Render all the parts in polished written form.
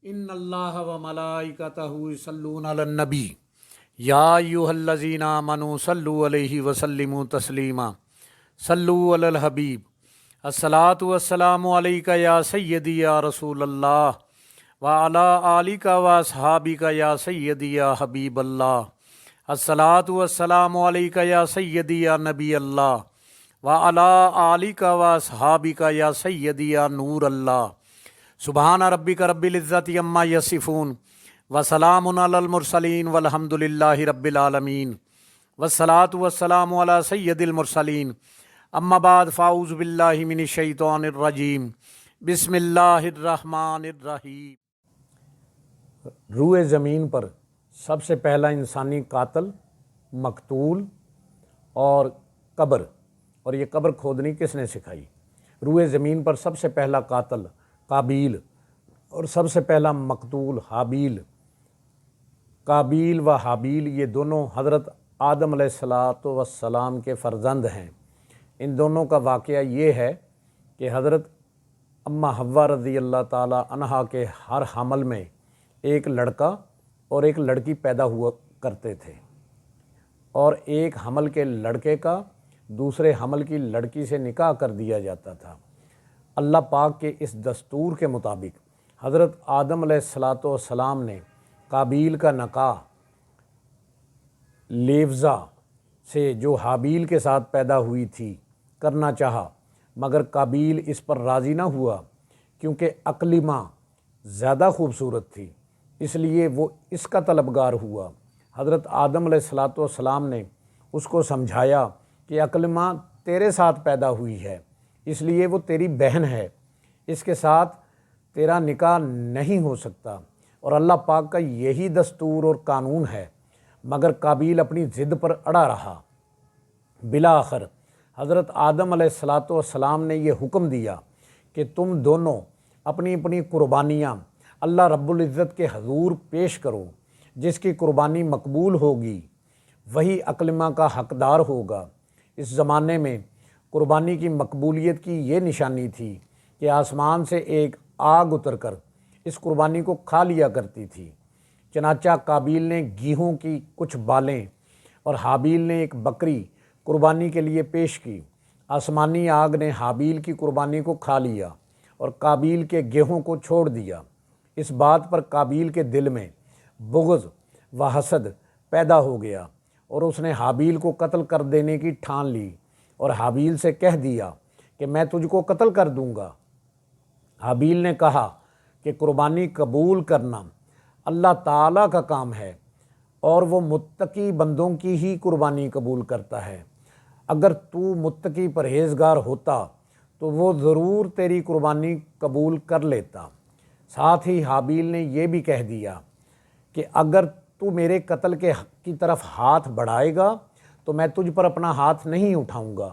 ان اللہ و ملائکتہ یصلون علی النبی یا ایھا الذین آمنوا صلوا علیہ وسلموا تسلیما صلوا علی الحبیب الصلاۃ والسلام علیک یا سیدی یا رسول اللہ وعلی آلک و اصحابک یا سیدی یا حبیب اللہ الصلاۃ والسلام علیک یا سیدی یا نبی اللہ وعلی آلک و اصحابک یا سیدی یا نور اللہ سبحان ربک رب العزت عما یصفون وسلام علی المرسلین والحمد للہ رب العالمین والصلاۃ والسلام علی سید المرسلین اما بعد فاعوذ باللہ من الشیطان الرجیم بسم اللہ الرحمن الرحیم۔ روئے زمین پر سب سے پہلا انسانی قاتل مقتول اور قبر، اور یہ قبر کھودنی کس نے سکھائی؟ روئے زمین پر سب سے پہلا قاتل قابیل اور سب سے پہلا مقتول حابیل۔ قابیل و حابیل یہ دونوں حضرت آدم علیہ السلام کے فرزند ہیں۔ ان دونوں کا واقعہ یہ ہے کہ حضرت اماں حوا رضی اللہ تعالی عنہا کے ہر حمل میں ایک لڑکا اور ایک لڑکی پیدا ہوا کرتے تھے، اور ایک حمل کے لڑکے کا دوسرے حمل کی لڑکی سے نکاح کر دیا جاتا تھا۔ اللہ پاک کے اس دستور کے مطابق حضرت آدم علیہ السلام نے قابیل کا نکاح لیوزا سے جو حابیل کے ساتھ پیدا ہوئی تھی کرنا چاہا، مگر قابیل اس پر راضی نہ ہوا کیونکہ اقلیمہ زیادہ خوبصورت تھی، اس لیے وہ اس کا طلبگار ہوا۔ حضرت آدم علیہ السلام نے اس کو سمجھایا کہ اقلیمہ تیرے ساتھ پیدا ہوئی ہے، اس لیے وہ تیری بہن ہے، اس کے ساتھ تیرا نکاح نہیں ہو سکتا، اور اللہ پاک کا یہی دستور اور قانون ہے، مگر قابیل اپنی ضد پر اڑا رہا۔ بالآخر حضرت آدم علیہ السلام نے یہ حکم دیا کہ تم دونوں اپنی اپنی قربانیاں اللہ رب العزت کے حضور پیش کرو، جس کی قربانی مقبول ہوگی وہی اقلیمہ کا حقدار ہوگا۔ اس زمانے میں قربانی کی مقبولیت کی یہ نشانی تھی کہ آسمان سے ایک آگ اتر کر اس قربانی کو کھا لیا کرتی تھی۔ چنانچہ قابیل نے گیہوں کی کچھ بالیں اور حابیل نے ایک بکری قربانی کے لیے پیش کی۔ آسمانی آگ نے حابیل کی قربانی کو کھا لیا اور قابیل کے گیہوں کو چھوڑ دیا۔ اس بات پر قابیل کے دل میں بغض و حسد پیدا ہو گیا، اور اس نے حابیل کو قتل کر دینے کی ٹھان لی اور حابیل سے کہہ دیا کہ میں تجھ کو قتل کر دوں گا۔ حابیل نے کہا کہ قربانی قبول کرنا اللہ تعالیٰ کا کام ہے، اور وہ متقی بندوں کی ہی قربانی قبول کرتا ہے۔ اگر تو متقی پرہیزگار ہوتا تو وہ ضرور تیری قربانی قبول کر لیتا۔ ساتھ ہی حابیل نے یہ بھی کہہ دیا کہ اگر تو میرے قتل کی طرف ہاتھ بڑھائے گا تو میں تجھ پر اپنا ہاتھ نہیں اٹھاؤں گا،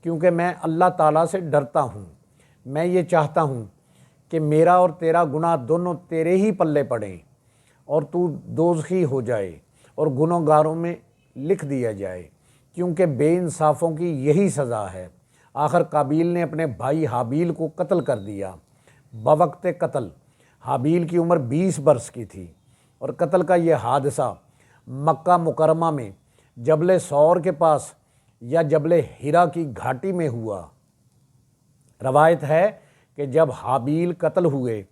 کیونکہ میں اللہ تعالیٰ سے ڈرتا ہوں۔ میں یہ چاہتا ہوں کہ میرا اور تیرا گناہ دونوں تیرے ہی پلے پڑیں، اور تو دوزخی ہو جائے اور گنہگاروں میں لکھ دیا جائے، کیونکہ بے انصافوں کی یہی سزا ہے۔ آخر قابیل نے اپنے بھائی حابیل کو قتل کر دیا۔ بوقت قتل حابیل کی عمر 20 برس کی تھی، اور قتل کا یہ حادثہ مکہ مکرمہ میں جبل ثور کے پاس یا جبل حرا کی گھاٹی میں ہوا۔ روایت ہے کہ جب حابیل قتل ہوئے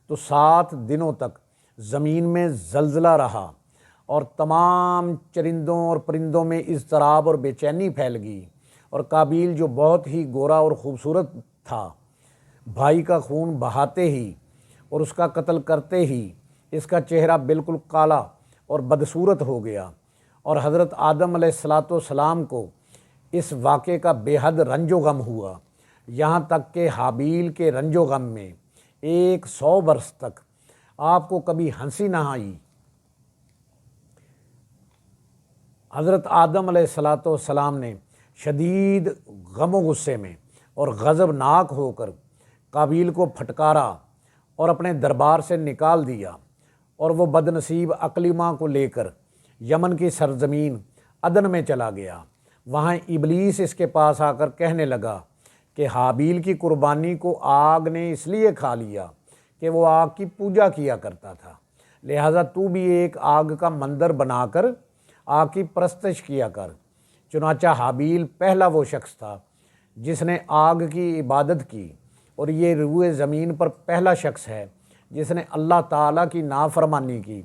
تو 7 دنوں تک زمین میں زلزلہ رہا، اور تمام چرندوں اور پرندوں میں اضطراب اور بے چینی پھیل گئی، اور قابیل جو بہت ہی گورا اور خوبصورت تھا، بھائی کا خون بہاتے ہی اور اس کا قتل کرتے ہی اس کا چہرہ بالکل کالا اور بدصورت ہو گیا، اور حضرت آدم علیہ السلام کو اس واقعے کا بے حد رنج و غم ہوا، یہاں تک کہ حابیل کے رنج و غم میں 100 برس تک آپ کو کبھی ہنسی نہ آئی۔ حضرت آدم علیہ السلام نے شدید غم و غصے میں اور غضبناک ہو کر قابیل کو پھٹکارا اور اپنے دربار سے نکال دیا، اور وہ بدنصیب اقلیمہ کو لے کر یمن کی سرزمین عدن میں چلا گیا۔ وہاں ابلیس اس کے پاس آ کر کہنے لگا کہ حابیل کی قربانی کو آگ نے اس لیے کھا لیا کہ وہ آگ کی پوجا کیا کرتا تھا، لہٰذا تو بھی ایک آگ کا مندر بنا کر آگ کی پرستش کیا کر۔ چنانچہ حابیل پہلا وہ شخص تھا جس نے آگ کی عبادت کی، اور یہ روئے زمین پر پہلا شخص ہے جس نے اللہ تعالیٰ کی نافرمانی کی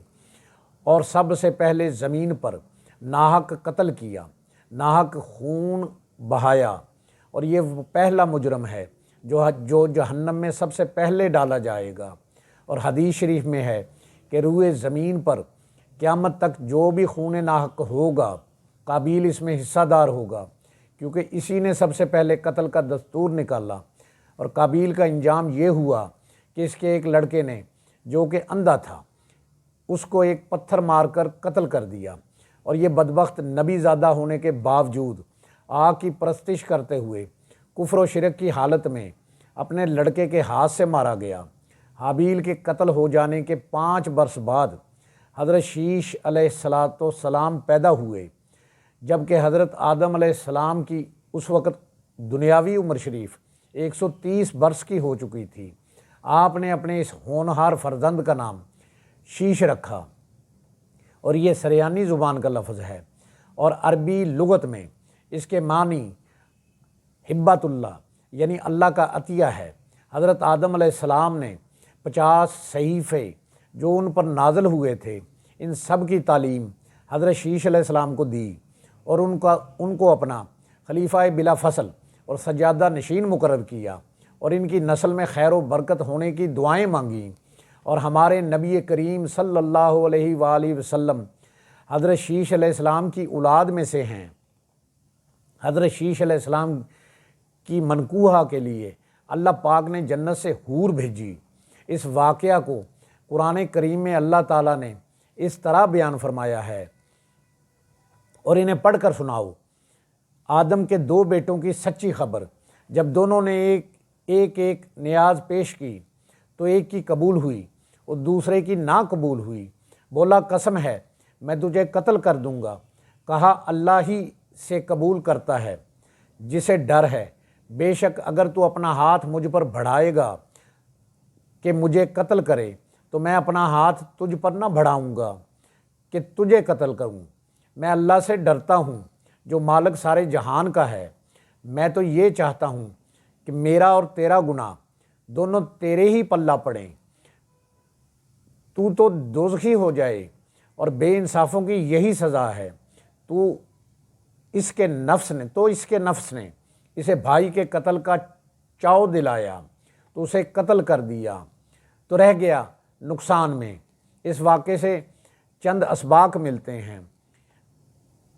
اور سب سے پہلے زمین پر ناحق قتل کیا، ناحق خون بہایا، اور یہ وہ پہلا مجرم ہے جو جہنم میں سب سے پہلے ڈالا جائے گا۔ اور حدیث شریف میں ہے کہ روئے زمین پر قیامت تک جو بھی خون ناحق ہوگا، قابیل اس میں حصہ دار ہوگا، کیونکہ اسی نے سب سے پہلے قتل کا دستور نکالا۔ اور قابیل کا انجام یہ ہوا کہ اس کے ایک لڑکے نے جو کہ اندھا تھا اس کو ایک پتھر مار کر قتل کر دیا، اور یہ بدبخت نبی زادہ ہونے کے باوجود آگ کی پرستش کرتے ہوئے کفر و شرک کی حالت میں اپنے لڑکے کے ہاتھ سے مارا گیا۔ حابیل کے قتل ہو جانے کے 5 برس بعد حضرت شیش علیہ السلام پیدا ہوئے، جبکہ حضرت آدم علیہ السلام کی اس وقت دنیاوی عمر شریف 130 برس کی ہو چکی تھی۔ آپ نے اپنے اس ہونہار فرزند کا نام شیش رکھا، اور یہ سریانی زبان کا لفظ ہے، اور عربی لغت میں اس کے معنی ہبت اللہ یعنی اللہ کا عطیہ ہے۔ حضرت آدم علیہ السلام نے 50 صحیفے جو ان پر نازل ہوئے تھے، ان سب کی تعلیم حضرت شیش علیہ السلام کو دی، اور ان کو اپنا خلیفہ بلا فصل اور سجادہ نشین مقرر کیا، اور ان کی نسل میں خیر و برکت ہونے کی دعائیں مانگیں۔ اور ہمارے نبی کریم صلی اللہ علیہ وآلہ وسلم حضرت شیش علیہ السلام کی اولاد میں سے ہیں۔ حضرت شیش علیہ السلام کی منکوحہ کے لیے اللہ پاک نے جنت سے حور بھیجی۔ اس واقعہ کو قرآن کریم میں اللہ تعالیٰ نے اس طرح بیان فرمایا ہے، اور انہیں پڑھ کر سناؤ۔ آدم کے 2 بیٹوں کی سچی خبر، جب دونوں نے ایک نیاز پیش کی تو ایک کی قبول ہوئی اور دوسرے کی نا قبول ہوئی۔ بولا قسم ہے میں تجھے قتل کر دوں گا۔ کہا اللہ ہی سے قبول کرتا ہے جسے ڈر ہے، بے شک اگر تو اپنا ہاتھ مجھ پر بڑھائے گا کہ مجھے قتل کرے تو میں اپنا ہاتھ تجھ پر نہ بڑھاؤں گا کہ تجھے قتل کروں۔ میں اللہ سے ڈرتا ہوں جو مالک سارے جہان کا ہے۔ میں تو یہ چاہتا ہوں کہ میرا اور تیرا گناہ دونوں تیرے ہی پلہ پڑیں، تو دوزخی ہو جائے، اور بے انصافوں کی یہی سزا ہے۔ تو اس کے نفس نے اسے بھائی کے قتل کا چاؤ دلایا تو اسے قتل کر دیا، تو رہ گیا نقصان میں۔ اس واقعے سے چند اسباق ملتے ہیں۔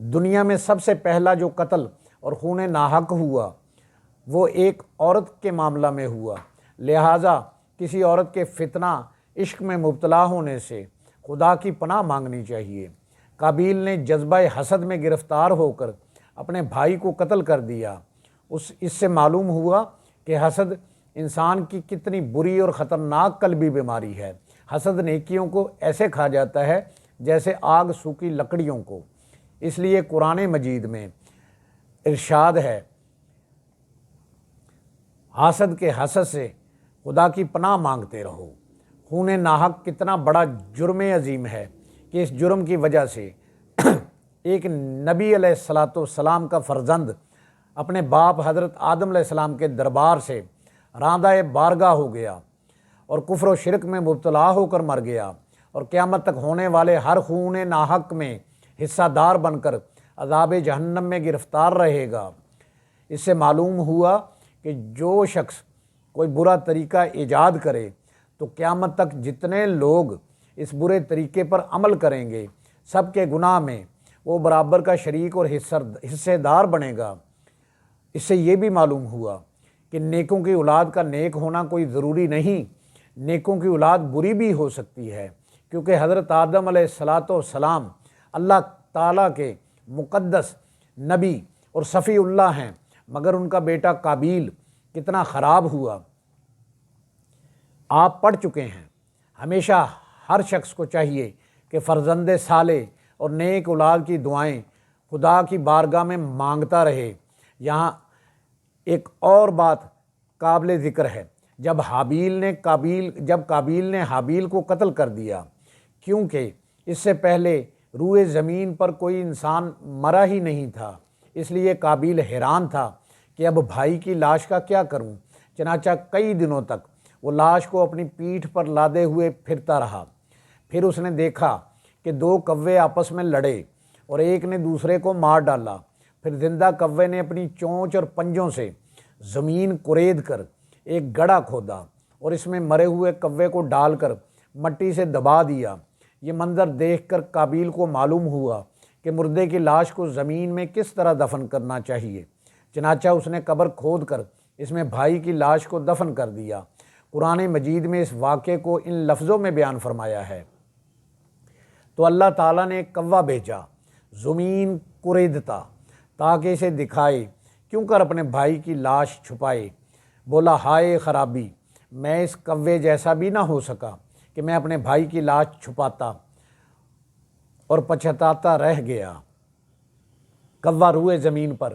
دنیا میں سب سے پہلا جو قتل اور خون ناحق ہوا وہ ایک عورت کے معاملہ میں ہوا، لہٰذا کسی عورت کے فتنہ عشق میں مبتلا ہونے سے خدا کی پناہ مانگنی چاہیے۔ قابیل نے جذبہ حسد میں گرفتار ہو کر اپنے بھائی کو قتل کر دیا۔ اس سے معلوم ہوا کہ حسد انسان کی کتنی بری اور خطرناک قلبی بیماری ہے۔ حسد نیکیوں کو ایسے کھا جاتا ہے جیسے آگ سوکھی لکڑیوں کو۔ اس لیے قرآن مجید میں ارشاد ہے، حاسد کے حسد سے خدا کی پناہ مانگتے رہو۔ خون ناحق کتنا بڑا جرم عظیم ہے کہ اس جرم کی وجہ سے ایک نبی علیہ السلام کا فرزند اپنے باپ حضرت آدم علیہ السلام کے دربار سے راندہ بارگاہ ہو گیا اور کفر و شرک میں مبتلا ہو کر مر گیا، اور قیامت تک ہونے والے ہر خون ناحق میں حصہ دار بن کر عذاب جہنم میں گرفتار رہے گا۔ اس سے معلوم ہوا کہ جو شخص کوئی برا طریقہ ایجاد کرے تو قیامت تک جتنے لوگ اس برے طریقے پر عمل کریں گے سب کے گناہ میں وہ برابر کا شریک اور حصے دار بنے گا۔ اس سے یہ بھی معلوم ہوا کہ نیکوں کی اولاد کا نیک ہونا کوئی ضروری نہیں، نیکوں کی اولاد بری بھی ہو سکتی ہے، کیونکہ حضرت آدم علیہ السلام اللہ تعالیٰ کے مقدس نبی اور صفی اللہ ہیں، مگر ان کا بیٹا قابیل کتنا خراب ہوا آپ پڑھ چکے ہیں۔ ہمیشہ ہر شخص کو چاہیے کہ فرزند صالح اور نیک اولاد کی دعائیں خدا کی بارگاہ میں مانگتا رہے۔ یہاں ایک اور بات قابل ذکر ہے، جب کابیل نے حابیل کو قتل کر دیا، کیونکہ اس سے پہلے روئے زمین پر کوئی انسان مرا ہی نہیں تھا، اس لیے کابیل حیران تھا کہ اب بھائی کی لاش کا کیا کروں۔ چنانچہ کئی دنوں تک وہ لاش کو اپنی پیٹھ پر لادے ہوئے پھرتا رہا۔ پھر اس نے دیکھا کہ 2 کوے آپس میں لڑے اور ایک نے دوسرے کو مار ڈالا۔ پھر زندہ کوے نے اپنی چونچ اور پنجوں سے زمین کورید کر ایک گڑھا کھودا اور اس میں مرے ہوئے کوے کو ڈال کر مٹی سے دبا دیا۔ یہ منظر دیکھ کر کابیل کو معلوم ہوا کہ مردے کی لاش کو زمین میں کس طرح دفن کرنا چاہیے۔ چنانچہ اس نے قبر کھود کر اس میں بھائی کی لاش کو دفن کر دیا۔ قرآن مجید میں اس واقعے کو ان لفظوں میں بیان فرمایا ہے، تو اللہ تعالیٰ نے ایک کوا بھیجا، زمین کریدتا، تاکہ اسے دکھائے کیوں کر اپنے بھائی کی لاش چھپائے۔ بولا ہائے خرابی، میں اس کوے جیسا بھی نہ ہو سکا کہ میں اپنے بھائی کی لاش چھپاتا اور پچھتاتا رہ گیا۔ کوا روئے زمین پر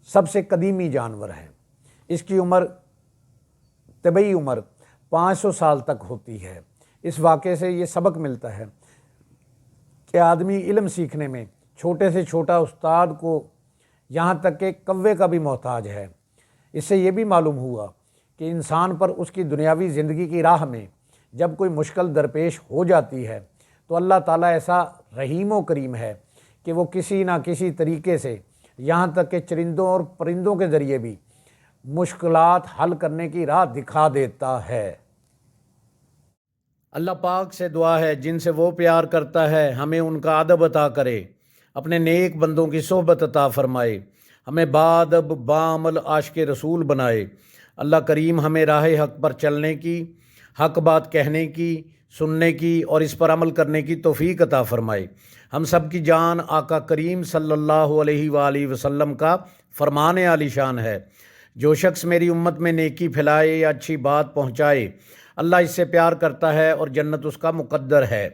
سب سے قدیمی جانور ہے۔ اس کی طبعی عمر 500 سال تک ہوتی ہے۔ اس واقعے سے یہ سبق ملتا ہے کہ آدمی علم سیکھنے میں چھوٹے سے چھوٹا استاد کو یہاں تک کہ کوے کا بھی محتاج ہے۔ اس سے یہ بھی معلوم ہوا کہ انسان پر اس کی دنیاوی زندگی کی راہ میں جب کوئی مشکل درپیش ہو جاتی ہے تو اللہ تعالیٰ ایسا رحیم و کریم ہے کہ وہ کسی نہ کسی طریقے سے یہاں تک کہ چرندوں اور پرندوں کے ذریعے بھی مشکلات حل کرنے کی راہ دکھا دیتا ہے۔ اللہ پاک سے دعا ہے جن سے وہ پیار کرتا ہے ہمیں ان کا ادب عطا کرے، اپنے نیک بندوں کی صحبت عطا فرمائے، ہمیں بادب بعمل عاشق رسول بنائے۔ اللہ کریم ہمیں راہ حق پر چلنے کی، حق بات کہنے کی، سننے کی اور اس پر عمل کرنے کی توفیق عطا فرمائے۔ ہم سب کی جان آقا کریم صلی اللہ علیہ وآلہ وسلم کا فرمان عالی شان ہے، جو شخص میری امت میں نیکی پھیلائے یا اچھی بات پہنچائے اللہ اس سے پیار کرتا ہے اور جنت اس کا مقدر ہے۔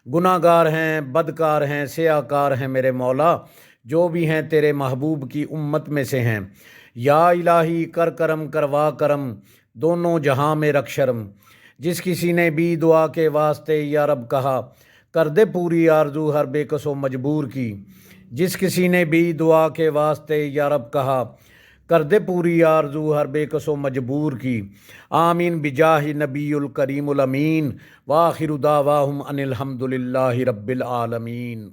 گناہ گار ہیں، بدکار ہیں، سیاہ کار ہیں میرے مولا، جو بھی ہیں تیرے محبوب کی امت میں سے ہیں۔ یا الہی کر کرم کروا کرم، دونوں جہاں میں رکھ شرم۔ جس کسی نے بھی دعا کے واسطے یا رب کہا، کر دے پوری آرزو ہر بے کس و مجبور کی۔ جس کسی نے بھی دعا کے واسطے یا رب کہا، کر دے پوری آرزو ہر بے کس و مجبور کی۔ آمین بجاہ نبی الکریم الامین، وآخر دعواہم ان الحمد للہ رب العالمین۔